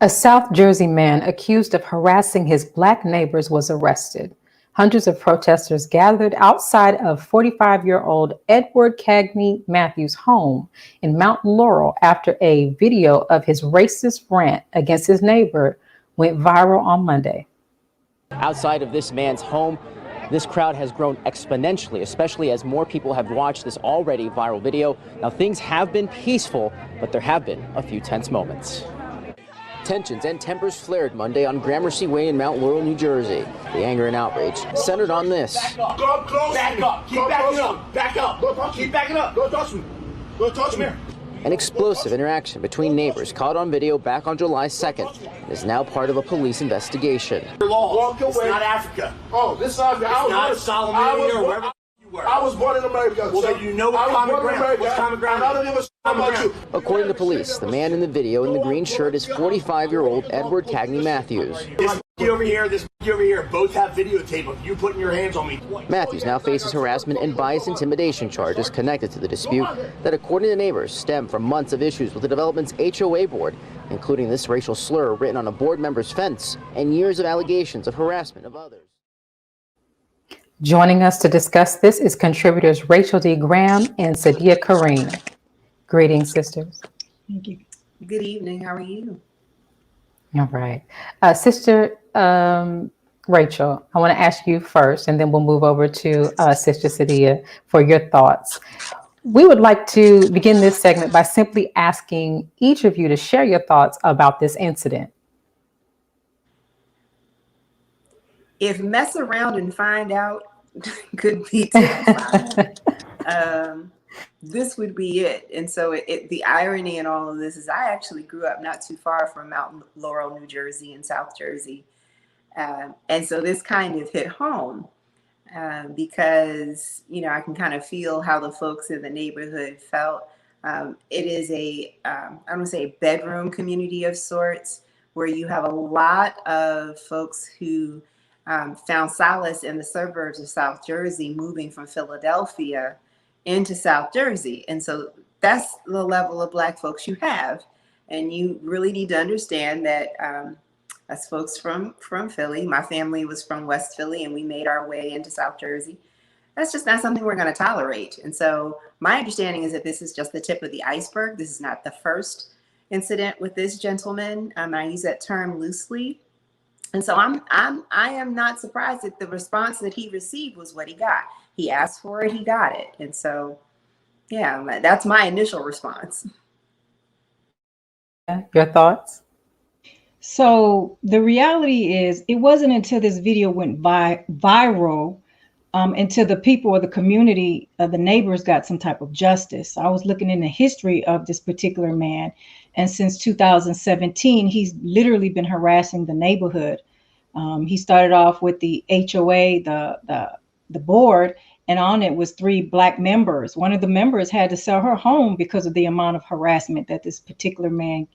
A South Jersey man accused of harassing his Black neighbors was arrested. Hundreds of protesters gathered outside of 45-year-old Edward Cagney Matthews' home in Mount Laurel after a video of his racist rant against his neighbor went viral on Monday. Outside of this man's home, this crowd has grown exponentially, especially as more people have watched this already viral video. Now, things have been peaceful, but there have been a few tense moments. Tensions and tempers flared Monday on Gramercy Way in Mount Laurel, New Jersey. The anger and outrage centered on this. Back up. Keep backing up. Back up. Keep backing up. Don't touch me. Don't touch me. An explosive interaction between neighbors caught on video back on July 2nd and is now part of a police investigation. Walk away. It's not Africa. Oh, this is Africa. It's not Solomon or wherever you were. I was born in America. Well, then you know what common ground. What's common ground? I don't give a shit about you. According to police, the man in the video in the green shirt is 45-year-old Edward Cagney Matthews. This over here, this over here, both have videotape of you putting your hands on me. Matthews now faces harassment and bias intimidation charges connected to the dispute that, according to neighbors, stem from months of issues with the development's HOA board, including this racial slur written on a board member's fence and years of allegations of harassment of others. Joining us to discuss this is contributors Rachel D. Graham and Sadiyah Karriem. Greetings, sisters. Thank you. Good evening. How are you? All right. Sister Rachel, I want to ask you first, and then we'll move over to Sister Sadiyah for your thoughts. We would like to begin this segment by simply asking each of you to share your thoughts about this incident. If mess around and find out could be terrifying, this would be it. And so the irony in all of this is I actually grew up not too far from Mount Laurel, New Jersey and South Jersey. And so this kind of hit home because, you know, I can kind of feel how the folks in the neighborhood felt. It is I'm going to say a bedroom community of sorts where you have a lot of folks who found solace in the suburbs of South Jersey, moving from Philadelphia into South Jersey. And so that's the level of Black folks you have. And you really need to understand that as folks from Philly, my family was from West Philly and we made our way into South Jersey. That's just not something we're going to tolerate. And so my understanding is that this is just the tip of the iceberg. This is not the first incident with this gentleman. I use that term loosely. And so I am not surprised that the response that he received was what he got. He asked for it, he got it. And so, yeah, that's my initial response. Your thoughts? So the reality is it wasn't until this video went viral until the people or the community of the neighbors got some type of justice. I was looking in the history of this particular man. And since 2017, he's literally been harassing the neighborhood. He started off with the HOA, the board, and on it was 3 Black members. One of the members had to sell her home because of the amount of harassment that this particular man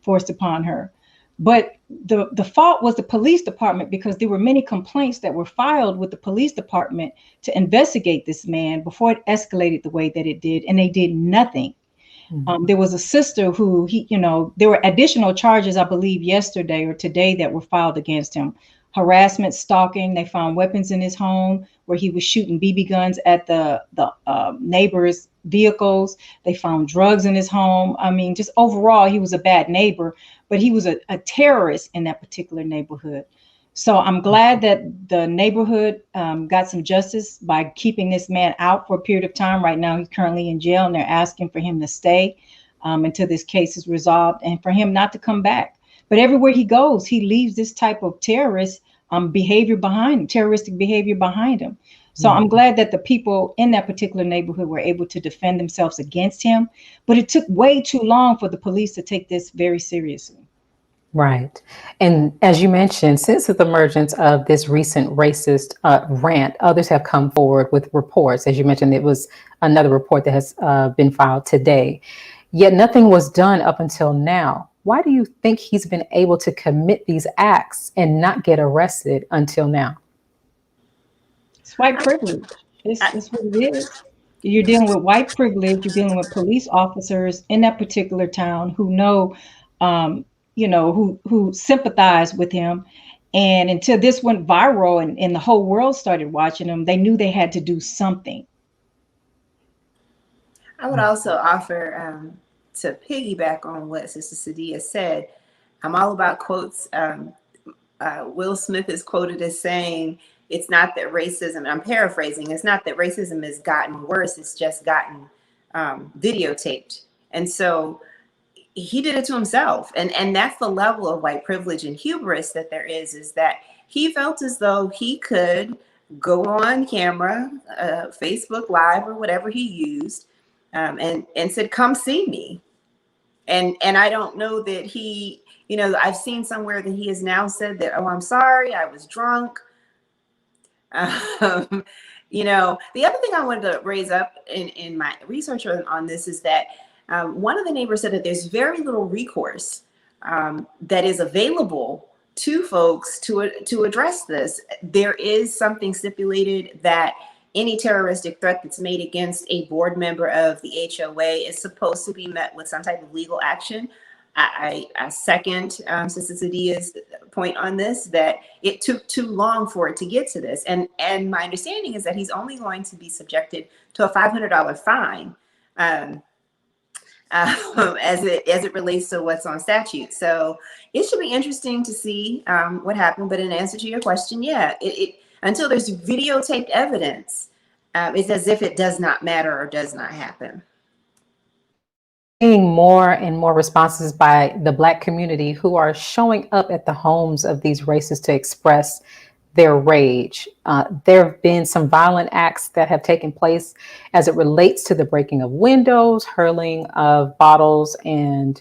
forced upon her. But the fault was the police department, because there were many complaints that were filed with the police department to investigate this man before it escalated the way that it did, and they did nothing. There was a sister who there were additional charges, I believe, yesterday or today that were filed against him. Harassment, stalking. They found weapons in his home where he was shooting BB guns at the neighbors' vehicles. They found drugs in his home. I mean, just overall, he was a bad neighbor, but he was a terrorist in that particular neighborhood. So I'm glad that the neighborhood got some justice by keeping this man out for a period of time. Right now, he's currently in jail, and they're asking for him to stay until this case is resolved and for him not to come back. But everywhere he goes, he leaves this type of terrorist behavior behind him, terroristic behavior behind him. So I'm glad that the people in that particular neighborhood were able to defend themselves against him. But it took way too long for the police to take this very seriously. Right. And as you mentioned, since the emergence of this recent racist rant, others have come forward with reports. As you mentioned, it was another report that has been filed today. Yet nothing was done up until now. Why do you think he's been able to commit these acts and not get arrested until now? It's white privilege. It's what it is. You're dealing with white privilege. You're dealing with police officers in that particular town who know who sympathized with him. And until this went viral and the whole world started watching him, they knew they had to do something. I would also offer to piggyback on what Sister Sadiyah said. I'm all about quotes. Will Smith is quoted as saying, it's not that racism, I'm paraphrasing, it's not that racism has gotten worse, it's just gotten videotaped. And so he did it to himself. And that's the level of white privilege and hubris that there is that he felt as though he could go on camera, Facebook Live or whatever he used, and said, come see me. And I don't know that he, I've seen somewhere that he has now said that, oh, I'm sorry, I was drunk. The other thing I wanted to raise up in my research on this is that one of the neighbors said that there's very little recourse that is available to folks to address this. There is something stipulated that any terroristic threat that's made against a board member of the HOA is supposed to be met with some type of legal action. I second Sister Sadiyah's point on this, that it took too long for it to get to this. And my understanding is that he's only going to be subjected to a $500 fine as it relates to what's on statute. So it should be interesting to see what happened. But in answer to your question, yeah, it until there's videotaped evidence, it's as if it does not matter or does not happen. Seeing more and more responses by the Black community who are showing up at the homes of these racists to express their rage. There have been some violent acts that have taken place as it relates to the breaking of windows, hurling of bottles, and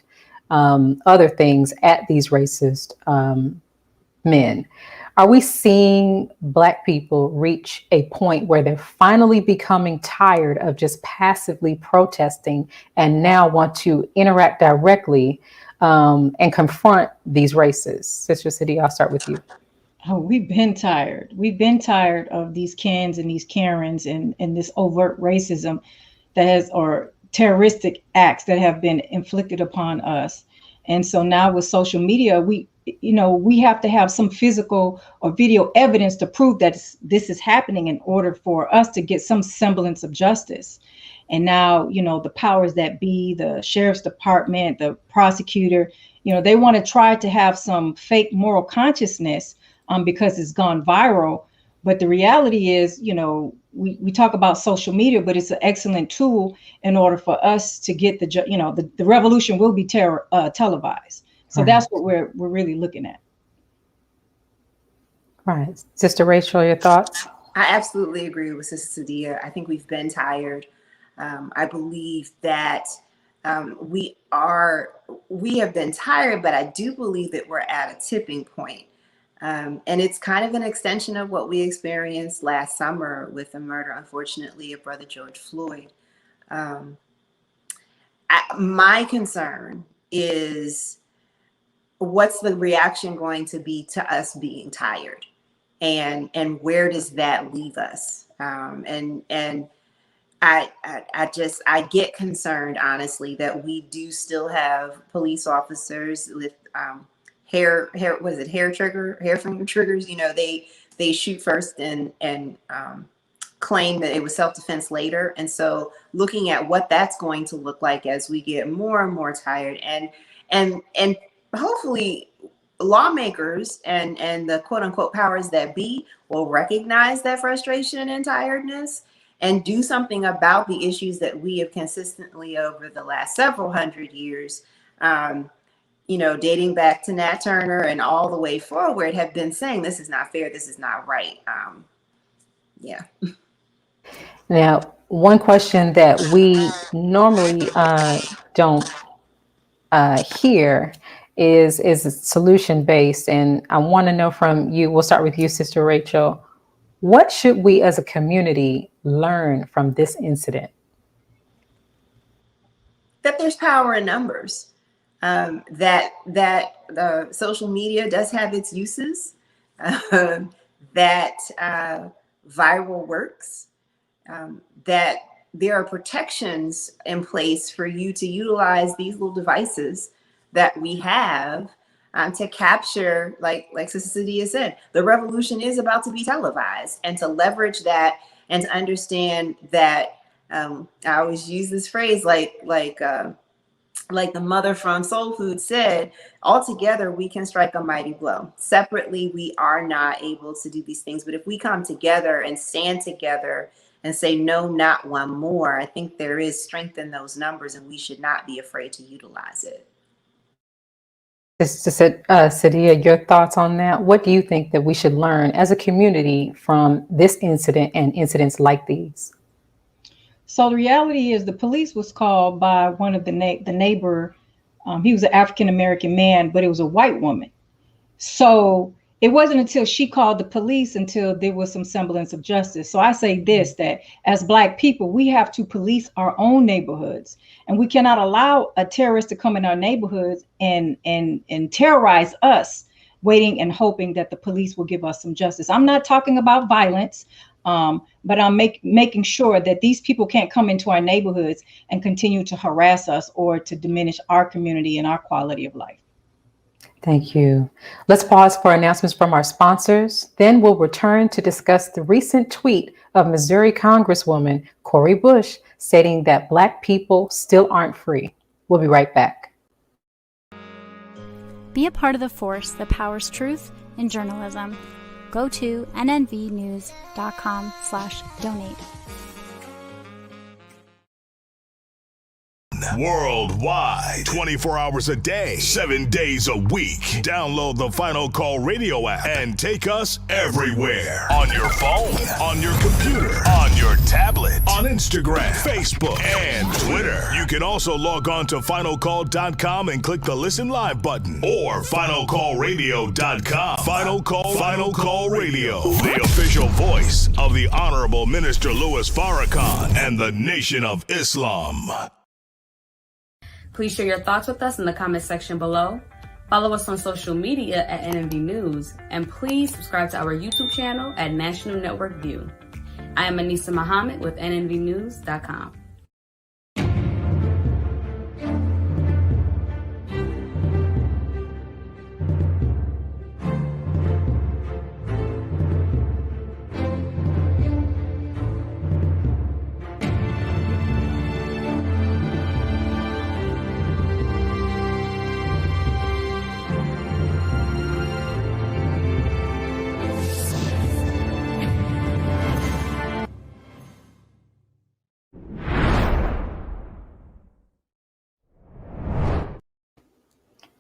other things at these racist men. Are we seeing Black people reach a point where they're finally becoming tired of just passively protesting and now want to interact directly and confront these racists? Sister Sadiyah, I'll start with you. Oh, we've been tired. We've been tired of these Kens and these Karens and this overt racism or terroristic acts that have been inflicted upon us. And so now with social media, we have to have some physical or video evidence to prove that this is happening in order for us to get some semblance of justice. And now, the powers that be, the sheriff's department, the prosecutor, they want to try to have some fake moral consciousness because it's gone viral. But the reality is, we talk about social media, but it's an excellent tool in order for us to get the revolution will be televised. So that's what we're really looking at. Right. Sister Rachel, your thoughts? I absolutely agree with Sister Sadiyah. I think we've been tired. I believe that we have been tired, but I do believe that we're at a tipping point. And it's kind of an extension of what we experienced last summer with the murder, unfortunately, of Brother George Floyd. My concern is, what's the reaction going to be to us being tired, and where does that leave us? And I get concerned, honestly, that we do still have police officers with hair finger triggers. They shoot first and claim that it was self-defense later. And so looking at what that's going to look like as we get more and more tired, and hopefully lawmakers and the quote unquote powers that be will recognize that frustration and tiredness and do something about the issues that we have consistently over the last several hundred years, dating back to Nat Turner and all the way forward, have been saying this is not fair, this is not right. Yeah. Now, one question that we normally don't hear is solution-based. And I want to know from you, we'll start with you, Sister Rachel, what should we as a community learn from this incident? That there's power in numbers, that social media does have its uses, that viral works, that there are protections in place for you to utilize these little devices that we have to capture, like Sister Sadiyah said, the revolution is about to be televised, and to leverage that and to understand that I always use this phrase like the mother from Soul Food said, all together we can strike a mighty blow. Separately, we are not able to do these things. But if we come together and stand together and say, no, not one more, I think there is strength in those numbers, and we should not be afraid to utilize it. Sadiyah, your thoughts on that? What do you think that we should learn as a community from this incident and incidents like these? So the reality is the police was called by one of the neighbor. He was an African-American man, but it was a white woman. So it wasn't until she called the police until there was some semblance of justice. So I say this, that as Black people, we have to police our own neighborhoods, and we cannot allow a terrorist to come in our neighborhoods and terrorize us, waiting and hoping that the police will give us some justice. I'm not talking about violence. But I'm making sure that these people can't come into our neighborhoods and continue to harass us or to diminish our community and our quality of life. Thank you. Let's pause for announcements from our sponsors. Then we'll return to discuss the recent tweet of Missouri Congresswoman Cori Bush stating that Black people still aren't free. We'll be right back. Be a part of the force that powers truth in journalism. Go to nnvnews.com/donate. Worldwide, 24 hours a day, 7 days a week. Download the Final Call radio app and take us everywhere. On your phone, on your computer, on your tablet, on Instagram, Facebook, and Twitter. You can also log on to finalcall.com and click the Listen Live button, or finalcallradio.com. Final Call Radio, the official voice of the Honorable Minister Louis Farrakhan and the Nation of Islam. Please share your thoughts with us in the comment section below. Follow us on social media at NNV News, and please subscribe to our YouTube channel at National Network View. I am Anissa Muhammad with nnvnews.com.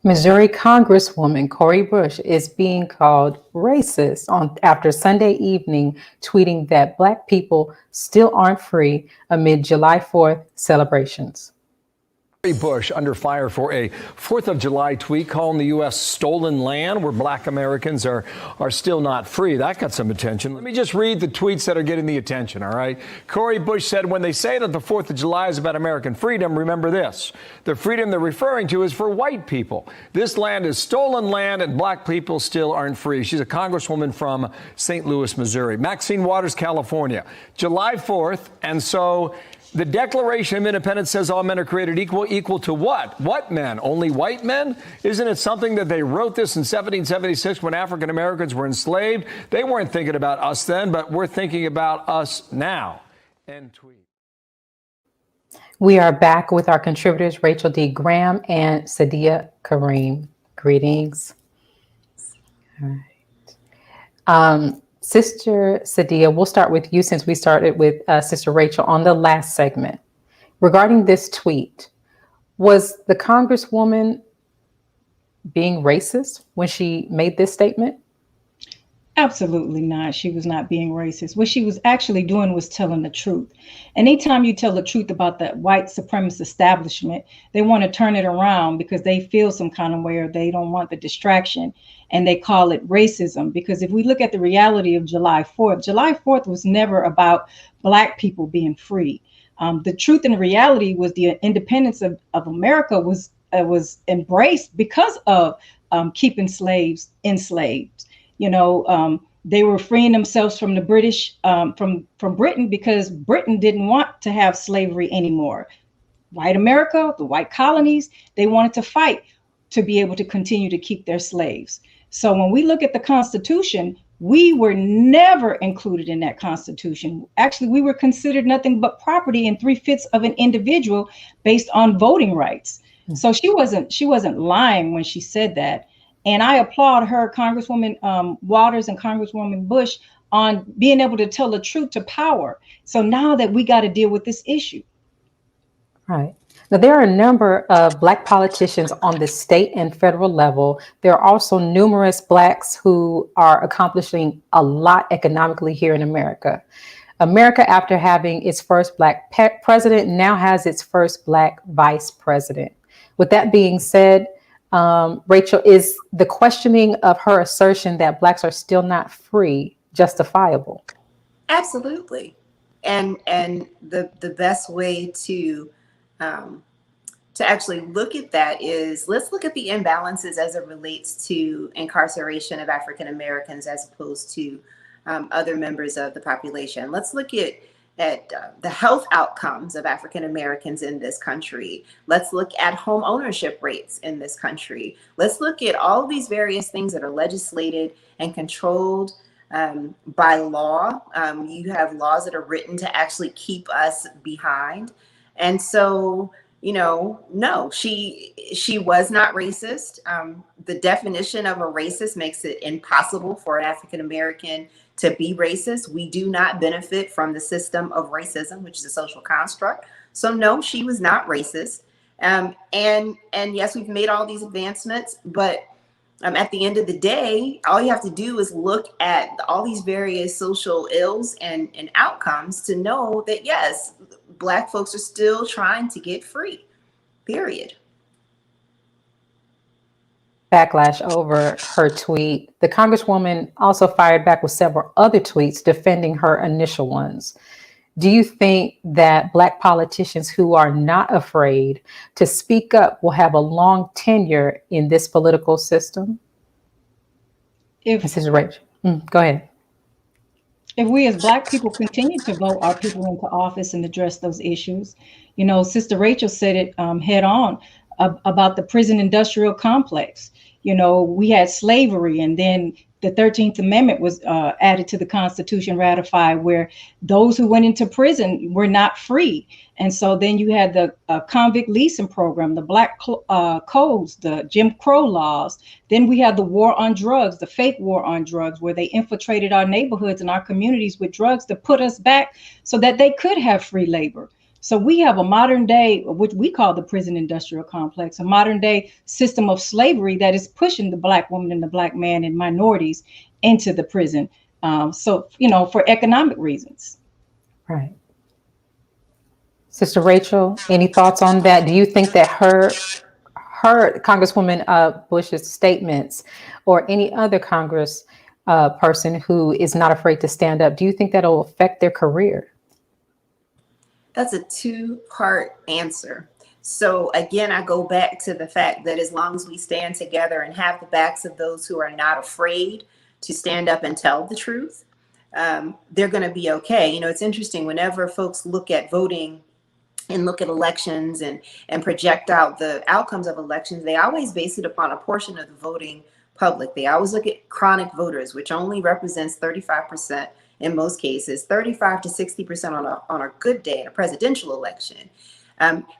Missouri Congresswoman Cori Bush is being called racist after Sunday evening, tweeting that Black people still aren't free amid July 4th celebrations. Bush under fire for a 4th of July tweet calling the U.S. stolen land where Black Americans are still not free. That got some attention. Let me just read the tweets that are getting the attention, all right? Cori Bush said, when they say that the 4th of July is about American freedom, remember this. The freedom they're referring to is for white people. This land is stolen land and Black people still aren't free. She's a congresswoman from St. Louis, Missouri. Maxine Waters, California. July 4th, and so the Declaration of Independence says all men are created equal. Equal to what? What men? Only white men? Isn't it something that they wrote this in 1776 when African Americans were enslaved? They weren't thinking about us then, but we're thinking about us now. End tweet. We are back with our contributors, Rachel D. Graham and Sadiyah Karriem. Greetings. All right. Sister Sadiyah, we'll start with you since we started with Sister Rachel on the last segment. Regarding this tweet, was the Congresswoman being racist when she made this statement? Absolutely not. She was not being racist. What she was actually doing was telling the truth. Anytime you tell the truth about the white supremacist establishment, they want to turn it around because they feel some kind of way or they don't want the distraction. And they call it racism. Because if we look at the reality of July 4th was never about Black people being free. The truth and reality was the independence of America was embraced because of keeping slaves enslaved. You know, they were freeing themselves from the British, from Britain, because Britain didn't want to have slavery anymore. White America, the white colonies, they wanted to fight. to be able to continue to keep their slaves. So when we look at the Constitution, we were never included in that Constitution. Actually, we were considered nothing but property in 3/5 of an individual based on voting rights. So she wasn't lying when she said that. And I applaud her, Congresswoman Waters and Congresswoman Bush, on being able to tell the truth to power. So now that we got to deal with this issue. Right. Now, there are a number of Black politicians on the state and federal level. There are also numerous Blacks who are accomplishing a lot economically here in America. America, after having its first Black president, now has its first Black vice president. With that being said, Rachel, is the questioning of her assertion that Blacks are still not free justifiable? Absolutely. And the best way to actually look at that is, let's look at the imbalances as it relates to incarceration of African Americans as opposed to other members of the population. Let's look at the health outcomes of African Americans in this country. Let's look at home ownership rates in this country. Let's look at all these various things that are legislated and controlled by law. You have laws that are written to actually keep us behind. And so, no, she was not racist. The definition of a racist makes it impossible for an African American to be racist. We do not benefit from the system of racism, which is a social construct. So no, she was not racist. And yes, we've made all these advancements, but at the end of the day, all you have to do is look at all these various social ills and outcomes to know that, yes, Black folks are still trying to get free, period. Backlash over her tweet. The Congresswoman also fired back with several other tweets defending her initial ones. Do you think that Black politicians who are not afraid to speak up will have a long tenure in this political system? This is Rachel. Go ahead. If we as Black people continue to vote our people into office and address those issues, Sister Rachel said it head on about the prison industrial complex. We had slavery, and then the 13th Amendment was added to the Constitution, ratified, where those who went into prison were not free. And so then you had the convict leasing program, the Black codes, the Jim Crow laws. Then we had the war on drugs, the fake war on drugs, where they infiltrated our neighborhoods and our communities with drugs to put us back so that they could have free labor. So we have a modern day, which we call the prison industrial complex, a modern day system of slavery that is pushing the Black woman and the Black man and minorities into the prison. For economic reasons. Right. Sister Rachel, any thoughts on that? Do you think that her Congresswoman Bush's statements, or any other Congress person who is not afraid to stand up, do you think that'll affect their career? That's a two-part answer. So again, I go back to the fact that as long as we stand together and have the backs of those who are not afraid to stand up and tell the truth, they're going to be okay. It's interesting, whenever folks look at voting and look at elections and project out the outcomes of elections, they always base it upon a portion of the voting public. They always look at chronic voters, which only represents 35%. In most cases, 35 to 60% on a good day in a presidential election.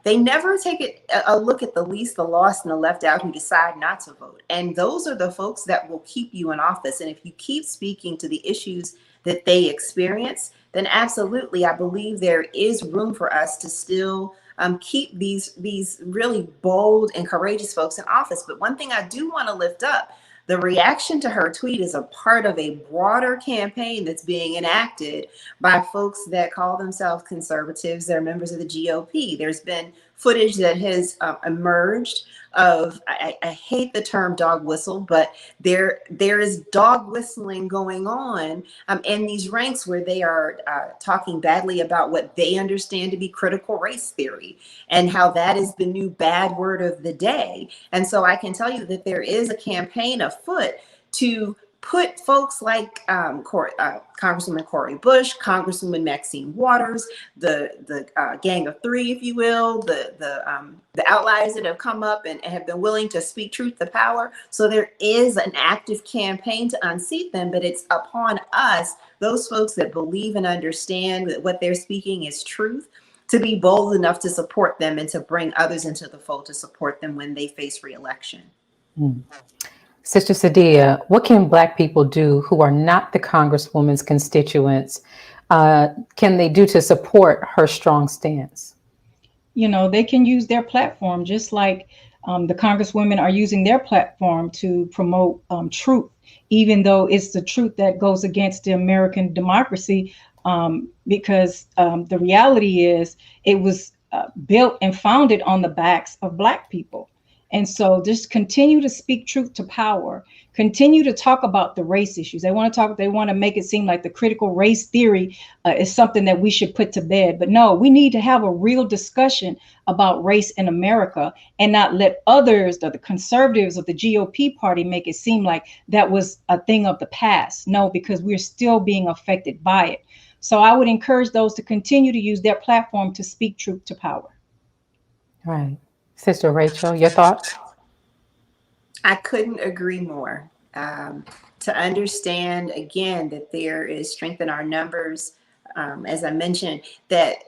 They never take a look at the least, the lost, and the left out who decide not to vote. And those are the folks that will keep you in office. And if you keep speaking to the issues that they experience, then absolutely, I believe there is room for us to still keep these really bold and courageous folks in office. But one thing I do want to lift up, the reaction to her tweet is a part of a broader campaign that's being enacted by folks that call themselves conservatives. They're members of the GOP. There's been footage that has emerged of, I hate the term dog whistle, but there is dog whistling going on in these ranks where they are talking badly about what they understand to be critical race theory and how that is the new bad word of the day. And so I can tell you that there is a campaign afoot to put folks like Congresswoman Cori Bush, Congresswoman Maxine Waters, the Gang of Three, if you will, the outliers that have come up and have been willing to speak truth to power. So there is an active campaign to unseat them, but it's upon us, those folks that believe and understand that what they're speaking is truth, to be bold enough to support them and to bring others into the fold to support them when they face re-election. Sister Sadiyah, what can Black people do who are not the Congresswoman's constituents? Can they do to support her strong stance? You know, they can use their platform just like the Congresswomen are using their platform to promote truth, even though it's the truth that goes against the American democracy, because the reality is it was built and founded on the backs of Black people. And so just continue to speak truth to power, continue to talk about the race issues. They want to make it seem like the critical race theory is something that we should put to bed. But no, we need to have a real discussion about race in America and not let others, the conservatives of the GOP party, make it seem like that was a thing of the past. No, because we're still being affected by it. So I would encourage those to continue to use their platform to speak truth to power. Right. Sister Rachel, your thoughts? I couldn't agree more. To understand, again, that there is strength in our numbers, as I mentioned, that,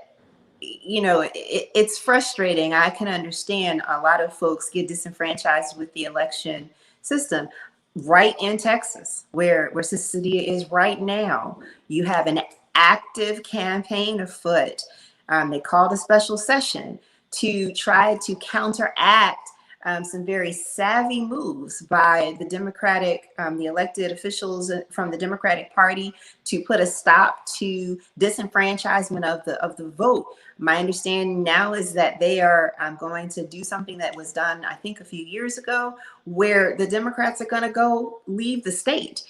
you know, it's frustrating. I can understand a lot of folks get disenfranchised with the election system. Right in Texas, where Sister Sadiyah is right now, you have an active campaign afoot. They called a special session to try to counteract some very savvy moves by the Democratic, the elected officials from the Democratic Party to put a stop to disenfranchisement of the vote. My understanding now is that they are going to do something that was done, I think, a few years ago, where the Democrats are going to go leave the state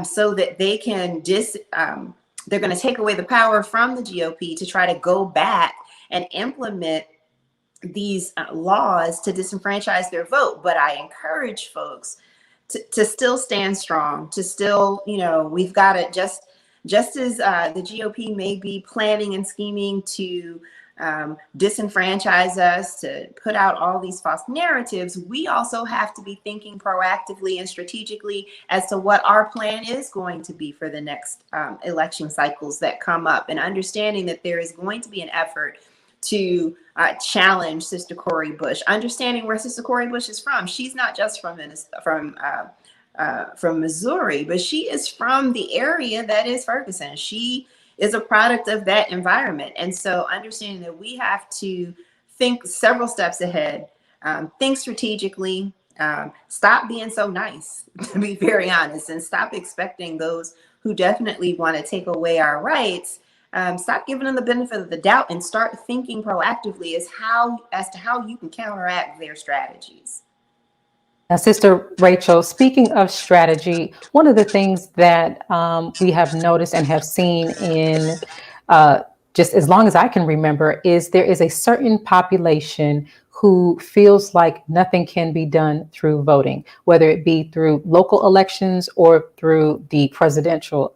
so that they can they're going to take away the power from the GOP to try to go back and implement these laws to disenfranchise their vote. But I encourage folks to still stand strong, to still, you know, we've got to just as the GOP may be planning and scheming to disenfranchise us, to put out all these false narratives, we also have to be thinking proactively and strategically as to what our plan is going to be for the next election cycles that come up, and understanding that there is going to be an effort to challenge Sister Cori Bush, understanding where Sister Cori Bush is from. She's not just from Missouri, but she is from the area that is Ferguson. She is a product of that environment. And so understanding that we have to think several steps ahead, think strategically, stop being so nice, to be very honest, and stop expecting those who definitely want to take away our rights. Stop giving them the benefit of the doubt and start thinking proactively as to how you can counteract their strategies. Now, Sister Rachel, speaking of strategy, one of the things that we have noticed and have seen in just as long as I can remember is there is a certain population who feels like nothing can be done through voting, whether it be through local elections or through the presidential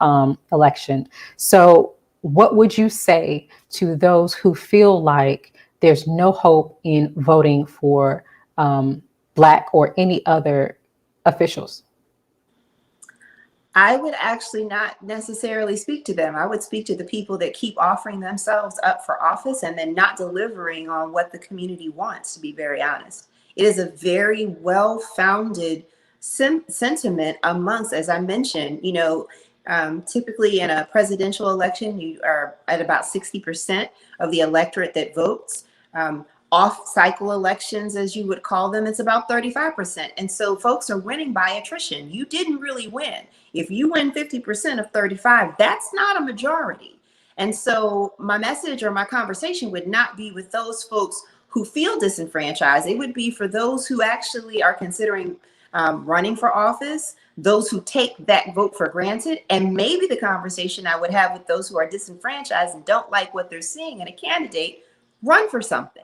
election. So what would you say to those who feel like there's no hope in voting for Black or any other officials? I would actually not necessarily speak to them. I would speak to the people that keep offering themselves up for office and then not delivering on what the community wants, to be very honest. It is a very well-founded sentiment amongst, as I mentioned, you know, typically in a presidential election, you are at about 60% of the electorate that votes. Off-cycle elections, as you would call them, it's about 35%. And so folks are winning by attrition. You didn't really win. If you win 50% of 35, that's not a majority. And so my message or my conversation would not be with those folks who feel disenfranchised. It would be for those who actually are considering running for office, those who take that vote for granted, and maybe the conversation I would have with those who are disenfranchised and don't like what they're seeing in a candidate, run for something.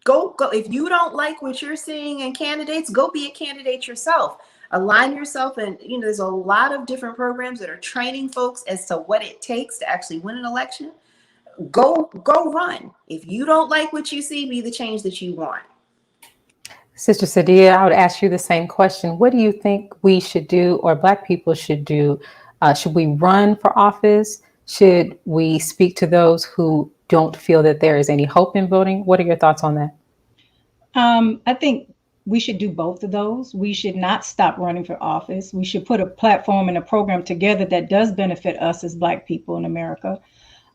Go. If you don't like what you're seeing in candidates, go be a candidate yourself. align yourself. And, there's a lot of different programs that are training folks as to what it takes to actually win an election. Go run. If you don't like what you see, be the change that you want. Sister Sadiyah, I would ask you the same question. What do you think we should do, or Black people should do? Should we run for office? Should we speak to those who don't feel that there is any hope in voting? What are your thoughts on that? I think we should do both of those. We should not stop running for office. We should put a platform and a program together that does benefit us as Black people in America.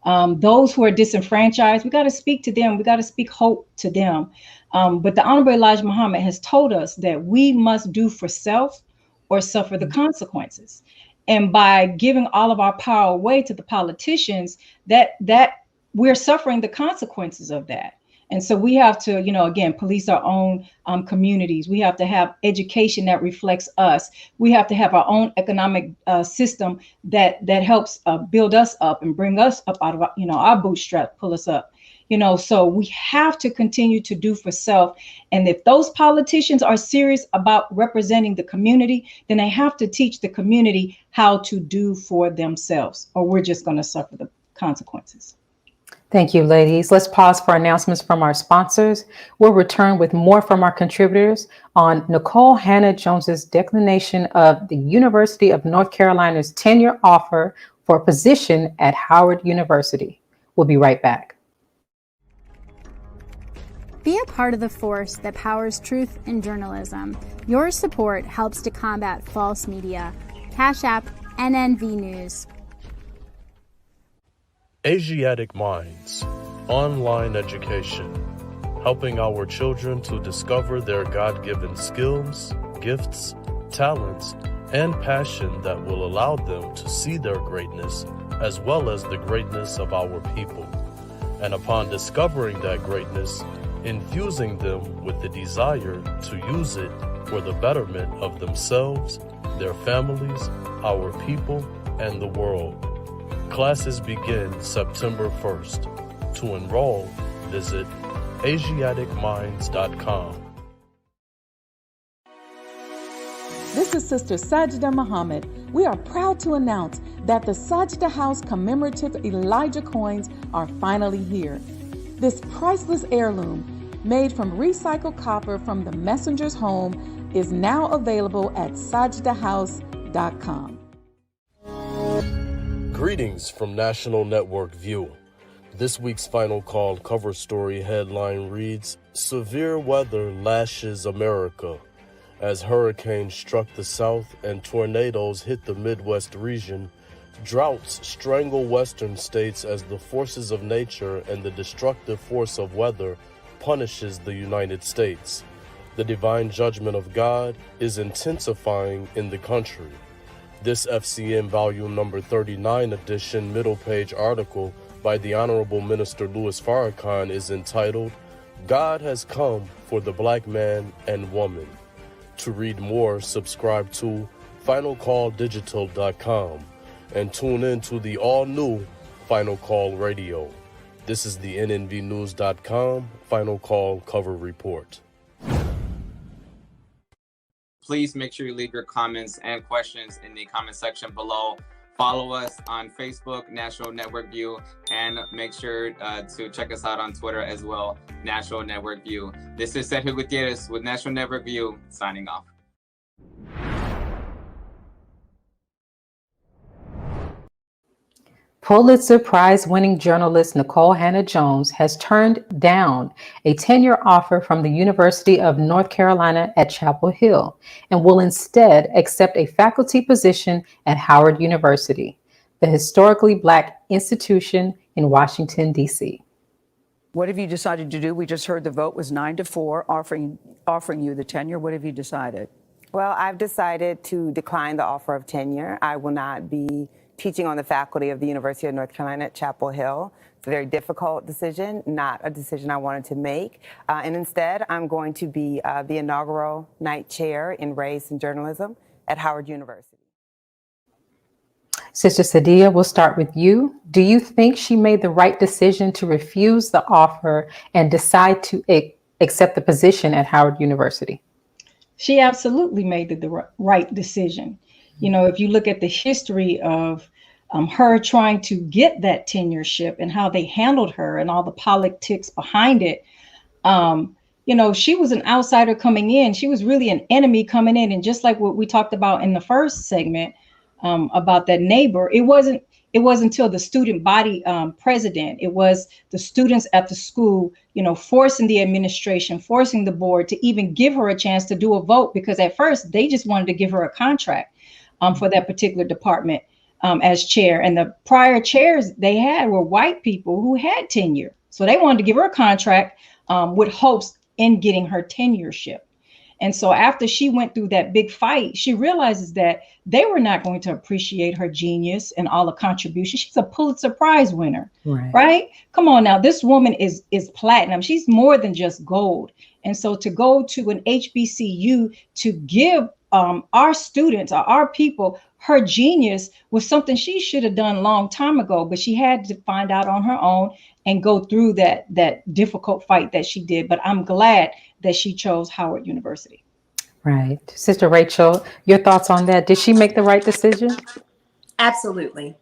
Those who are disenfranchised, we got to speak to them. We got to speak hope to them. But the Honorable Elijah Muhammad has told us that we must do for self or suffer the consequences. And by giving all of our power away to the politicians, that we're suffering the consequences of that. And so we have to, again, police our own communities. We have to have education that reflects us. We have to have our own economic system that helps build us up and bring us up out of our bootstrap, pull us up. So we have to continue to do for self. And if those politicians are serious about representing the community, then they have to teach the community how to do for themselves, or we're just going to suffer the consequences. Thank you, ladies. Let's pause for announcements from our sponsors. We'll return with more from our contributors on Nikole Hannah-Jones's declination of the University of North Carolina's tenure offer for a position at Howard University. We'll be right back. Be a part of the force that powers truth in journalism. Your support helps to combat false media. Cash App NNV News. Asiatic Minds, online education, helping our children to discover their God-given skills, gifts, talents, and passion that will allow them to see their greatness as well as the greatness of our people. And upon discovering that greatness, infusing them with the desire to use it for the betterment of themselves, their families, our people, and the world. Classes begin September 1st. To enroll, visit AsiaticMinds.com. This is Sister Sadiyah Muhammad. We are proud to announce that the Sajda House commemorative Elijah coins are finally here. This priceless heirloom, made from recycled copper from the messenger's home, is now available at sajdahouse.com. Greetings from National Network View. This week's Final Call cover story headline reads, "Severe weather lashes America." As hurricanes struck the South and tornadoes hit the Midwest region, droughts strangle Western states as the forces of nature and the destructive force of weather punishes the United States. The divine judgment of God is intensifying in the country. This FCM volume number 39 edition middle page article by the Honorable Minister Louis Farrakhan is entitled, "God Has Come for the Black Man and Woman." To read more, subscribe to finalcalldigital.com and tune in to the all-new Final Call Radio. This is the nnvnews.com Final Call cover report. Please make sure you leave your comments and questions in the comment section below. Follow us on Facebook, National Network View, and make sure to check us out on Twitter as well, National Network View. This is Sergio Gutierrez with National Network View, signing off. Pulitzer Prize-winning journalist Nikole Hannah-Jones has turned down a tenure offer from the University of North Carolina at Chapel Hill and will instead accept a faculty position at Howard University, the historically Black institution in Washington, D.C. What have you decided to do? We just heard the vote was 9-4, offering you the tenure. What have you decided? Well, I've decided to decline the offer of tenure. I will not be teaching on the faculty of the University of North Carolina at Chapel Hill. It's a very difficult decision, not a decision I wanted to make. And instead, I'm going to be the inaugural night chair in race and journalism at Howard University. Sister Sadiyah, we'll start with you. Do you think she made the right decision to refuse the offer and decide to accept the position at Howard University? She absolutely made the right decision. You know, if you look at the history of her trying to get that tenureship and how they handled her and all the politics behind it, you know, she was an outsider coming in. She was really an enemy coming in. And just like what we talked about in the first segment about that neighbor, it wasn't until the student body president, it was the students at the school, you know, forcing the administration, forcing the board to even give her a chance to do a vote, because at first they just wanted to give her a contract for that particular department as chair. And the prior chairs they had were white people who had tenure. So they wanted to give her a contract with hopes in getting her tenureship. And so after she went through that big fight, she realizes that they were not going to appreciate her genius and all the contributions. She's a Pulitzer Prize winner, right? Come on now, this woman is platinum. She's more than just gold. And so to go to an HBCU to give our students, or our people, her genius was something she should have done a long time ago, but she had to find out on her own and go through that difficult fight that she did. But I'm glad that she chose Howard University. Right. Sister Rachel, your thoughts on that? Did she make the right decision? Absolutely.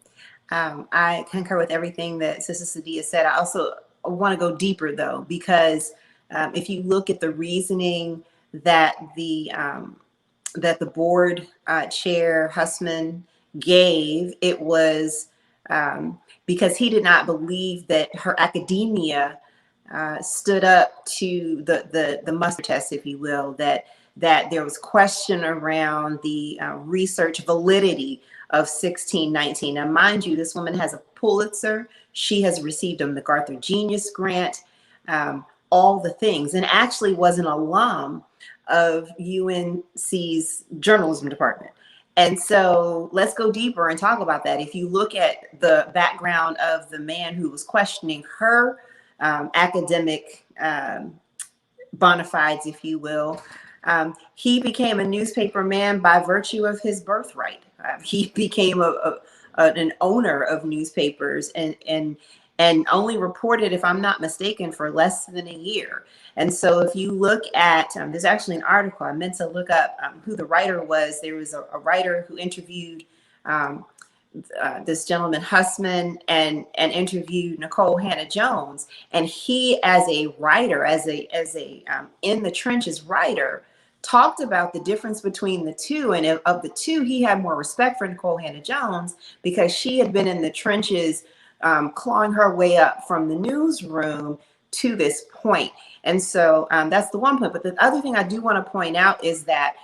I concur with everything that Sister Sadiyah said. I also want to go deeper, though, because if you look at the reasoning that the board chair Hussman gave, it was because he did not believe that her academia stood up to the muster test, if you will, that there was question around the research validity of 1619. Now, mind you, this woman has a Pulitzer. She has received a MacArthur Genius Grant, all the things, and actually was an alum of UNC's journalism department. And so let's go deeper and talk about that. If you look at the background of the man who was questioning her academic bona fides, if you will, he became a newspaper man by virtue of his birthright. He became an owner of newspapers and only reported, if I'm not mistaken, for less than a year. And so if you look at, there's actually an article, I meant to look up who the writer was. There was a writer who interviewed this gentleman Hussman and interviewed Nikole Hannah-Jones. And he, as a writer, as a in the trenches writer, talked about the difference between the two. And of the two, he had more respect for Nikole Hannah-Jones because she had been in the trenches clawing her way up from the newsroom to this point. And so that's the one point. But the other thing I do want to point out is that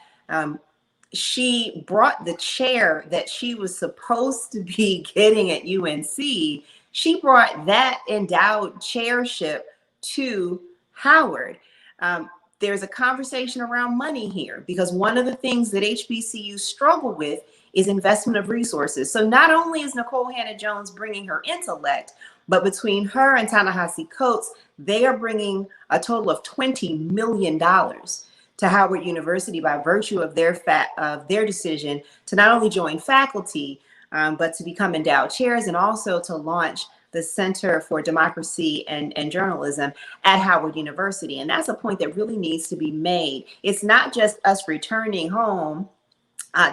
she brought the chair that she was supposed to be getting at UNC. She brought that endowed chairship to Howard. There's a conversation around money here because one of the things that HBCUs struggle with is investment of resources. So not only is Nikole Hannah-Jones bringing her intellect, but between her and Ta-Nehisi Coates, they are bringing a total of $20 million to Howard University by virtue of their decision to not only join faculty, but to become endowed chairs and also to launch the Center for Democracy and Journalism at Howard University. And that's a point that really needs to be made. It's not just us returning home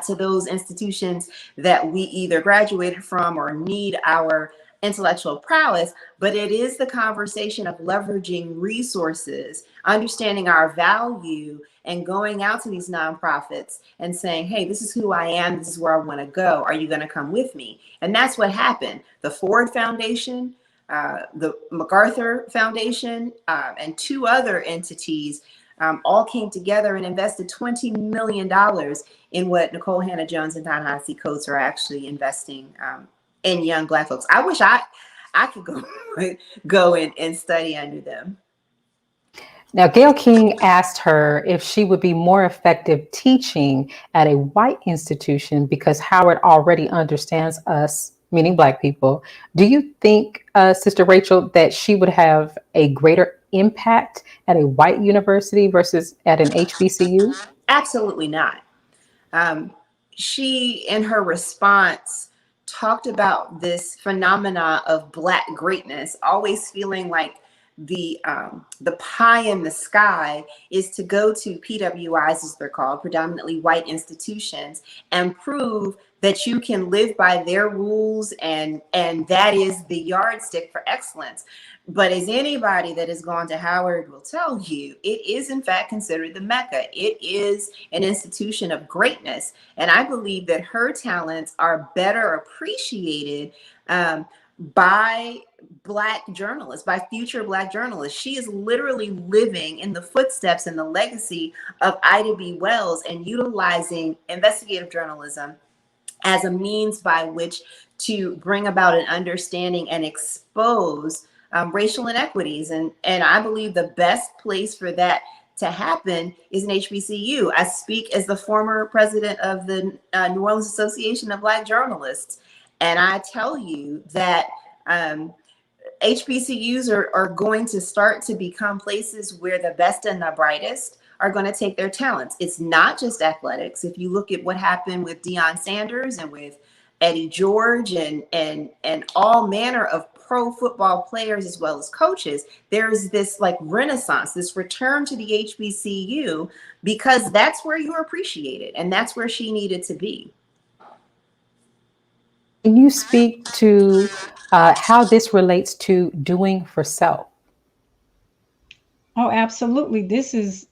to those institutions that we either graduated from or need our intellectual prowess, but it is the conversation of leveraging resources, understanding our value, and going out to these nonprofits and saying, hey, this is who I am, this is where I want to go. Are you going to come with me? And that's what happened. The Ford Foundation, the MacArthur Foundation, and two other entities all came together and invested $20 million in what Nikole Hannah-Jones and Ta-Nehisi Coates are actually investing in young Black folks. I wish I could go and study under them. Now, Gayle King asked her if she would be more effective teaching at a white institution because Howard already understands us, meaning Black people. Do you think, Sister Rachel, that she would have a greater impact at a white university versus at an HBCU? Absolutely not. She, in her response, talked about this phenomena of Black greatness, always feeling like the pie in the sky is to go to PWIs, as they're called, predominantly white institutions, and prove that you can live by their rules, and that is the yardstick for excellence. But as anybody that has gone to Howard will tell you, it is in fact considered the Mecca. It is an institution of greatness. And I believe that her talents are better appreciated by Black journalists, by future Black journalists. She is literally living in the footsteps and the legacy of Ida B. Wells and utilizing investigative journalism as a means by which to bring about an understanding and expose racial inequities. And I believe the best place for that to happen is an HBCU. I speak as the former president of the New Orleans Association of Black Journalists. And I tell you that HBCUs are going to start to become places where the best and the brightest are going to take their talents. It's not just athletics. If you look at what happened with Deion Sanders and with Eddie George and all manner of pro football players as well as coaches, there's this like renaissance, this return to the HBCU, because that's where you're appreciated, and that's where she needed to be. Can you speak to how this relates to doing for self? Oh, absolutely. This is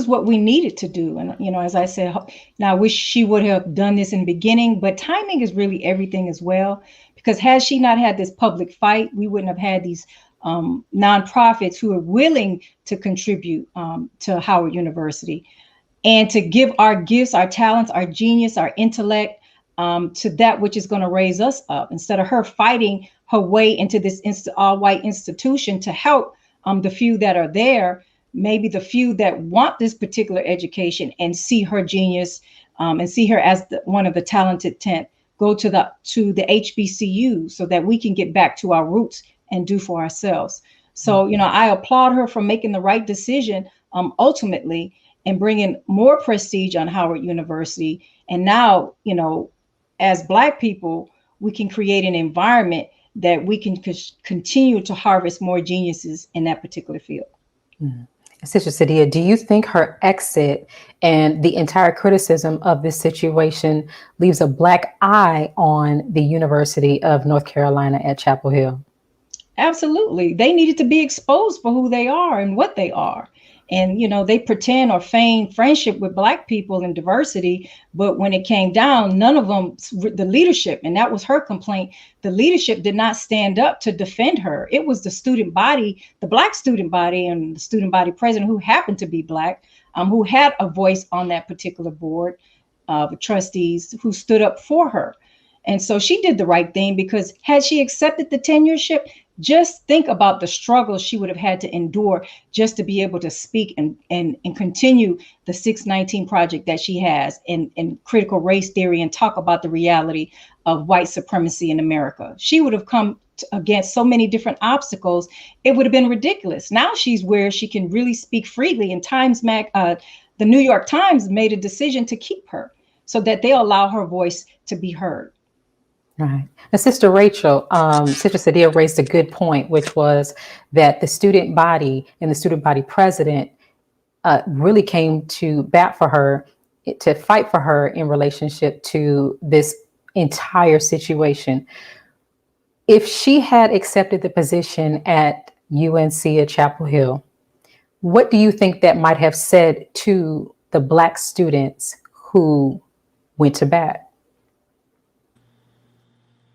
what we needed to do. And, you know, as I said, now I wish she would have done this in the beginning, but timing is really everything as well. Because had she not had this public fight, we wouldn't have had these nonprofits who are willing to contribute to Howard University and to give our gifts, our talents, our genius, our intellect to that which is going to raise us up, instead of her fighting her way into this all-white institution to help the few that are there, maybe the few that want this particular education and see her genius and see her as one of the talented 10, go to the HBCU so that we can get back to our roots and do for ourselves. So, you know, I applaud her for making the right decision ultimately and bringing more prestige on Howard University. And now, you know, as Black people, we can create an environment that we can continue to harvest more geniuses in that particular field. Mm-hmm. Sister Sadiyah, do you think her exit and the entire criticism of this situation leaves a black eye on the University of North Carolina at Chapel Hill? Absolutely. They needed to be exposed for who they are and what they are. And, you know, they pretend or feign friendship with Black people and diversity. But when it came down, none of them, the leadership, and that was her complaint, the leadership did not stand up to defend her. It was the student body, the Black student body and the student body president, who happened to be Black, who had a voice on that particular board of trustees, who stood up for her. And so she did the right thing, because had she accepted the tenureship, just think about the struggles she would have had to endure just to be able to speak and continue the 619 project that she has in critical race theory and talk about the reality of white supremacy in America. She would have come against so many different obstacles. It would have been ridiculous. Now she's where she can really speak freely, and the New York Times made a decision to keep her so that they allow her voice to be heard. Right. And Sister Rachel, Sister Sadiyah raised a good point, which was that the student body and the student body president really came to bat for her, to fight for her in relationship to this entire situation. If she had accepted the position at UNC at Chapel Hill, what do you think that might have said to the Black students who went to bat?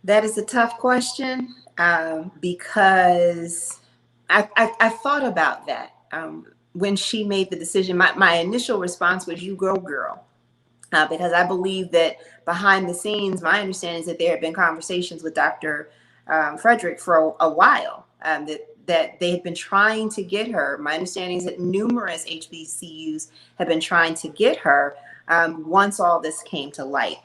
That is a tough question because I thought about that when she made the decision. My initial response was, you go, girl, because I believe that behind the scenes, my understanding is that there had been conversations with Dr. Frederick for a while, that they had been trying to get her. My understanding is that numerous HBCUs have been trying to get her once all this came to light.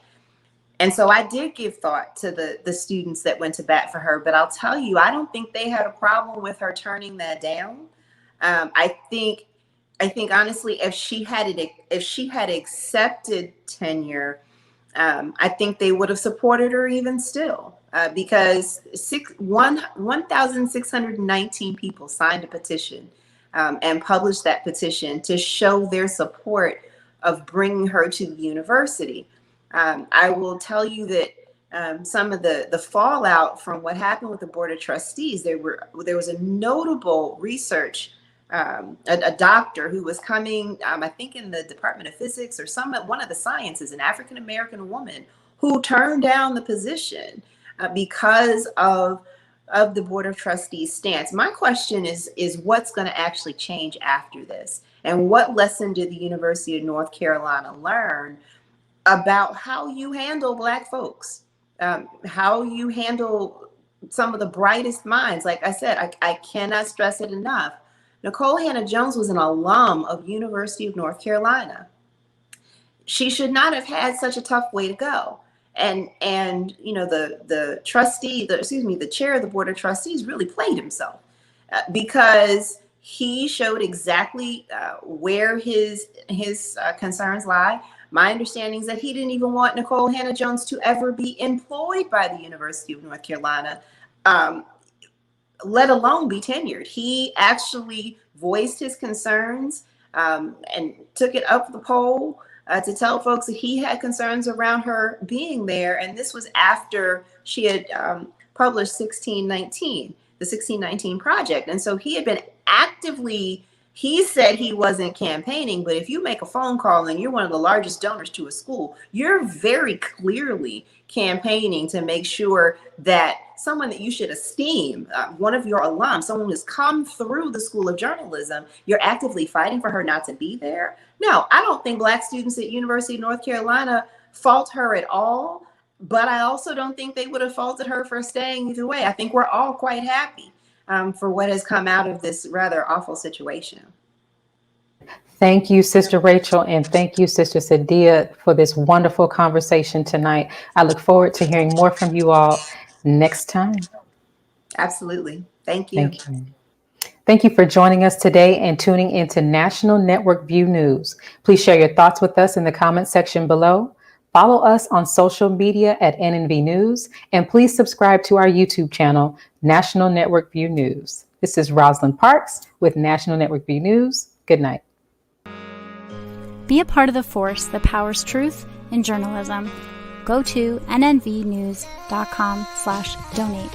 And so I did give thought to the students that went to bat for her, but I'll tell you, I don't think they had a problem with her turning that down. I think honestly, if she had accepted tenure, I think they would have supported her even still, because 1,619 people signed a petition and published that petition to show their support of bringing her to the university. I will tell you that some of the fallout from what happened with the Board of Trustees, there was a notable research, a doctor who was coming, I think in the Department of Physics or one of the sciences, an African-American woman who turned down the position because of the Board of Trustees stance. My question is what's going to actually change after this? And what lesson did the University of North Carolina learn about how you handle Black folks, how you handle some of the brightest minds? Like I said, I cannot stress it enough. Nikole Hannah-Jones was an alum of University of North Carolina. She should not have had such a tough way to go. And you know, the chair of the Board of Trustees really played himself because he showed exactly where his concerns lie. My understanding is that he didn't even want Nikole Hannah-Jones to ever be employed by the University of North Carolina, let alone be tenured. He actually voiced his concerns and took it up the pole to tell folks that he had concerns around her being there. And this was after she had published 1619, the 1619 Project. And so he had been actively, he said he wasn't campaigning, but if you make a phone call and you're one of the largest donors to a school, you're very clearly campaigning to make sure that someone that you should esteem, one of your alums, someone who's come through the School of Journalism, you're actively fighting for her not to be there. No, I don't think Black students at University of North Carolina fault her at all, but I also don't think they would have faulted her for staying either way. I think we're all quite happy for what has come out of this rather awful situation. Thank you, Sister Rachel, and thank you, Sister Sadiyah, for this wonderful conversation tonight. I look forward to hearing more from you all next time. Absolutely. Thank you. Thank you. Thank you for joining us today and tuning into National Network View News. Please share your thoughts with us in the comment section below. Follow us on social media at NNV News, and please subscribe to our YouTube channel, National Network View News. This is Rosalind Parks with National Network View News. Good night. Be a part of the force that powers truth in journalism. Go to nnvnews.com/donate.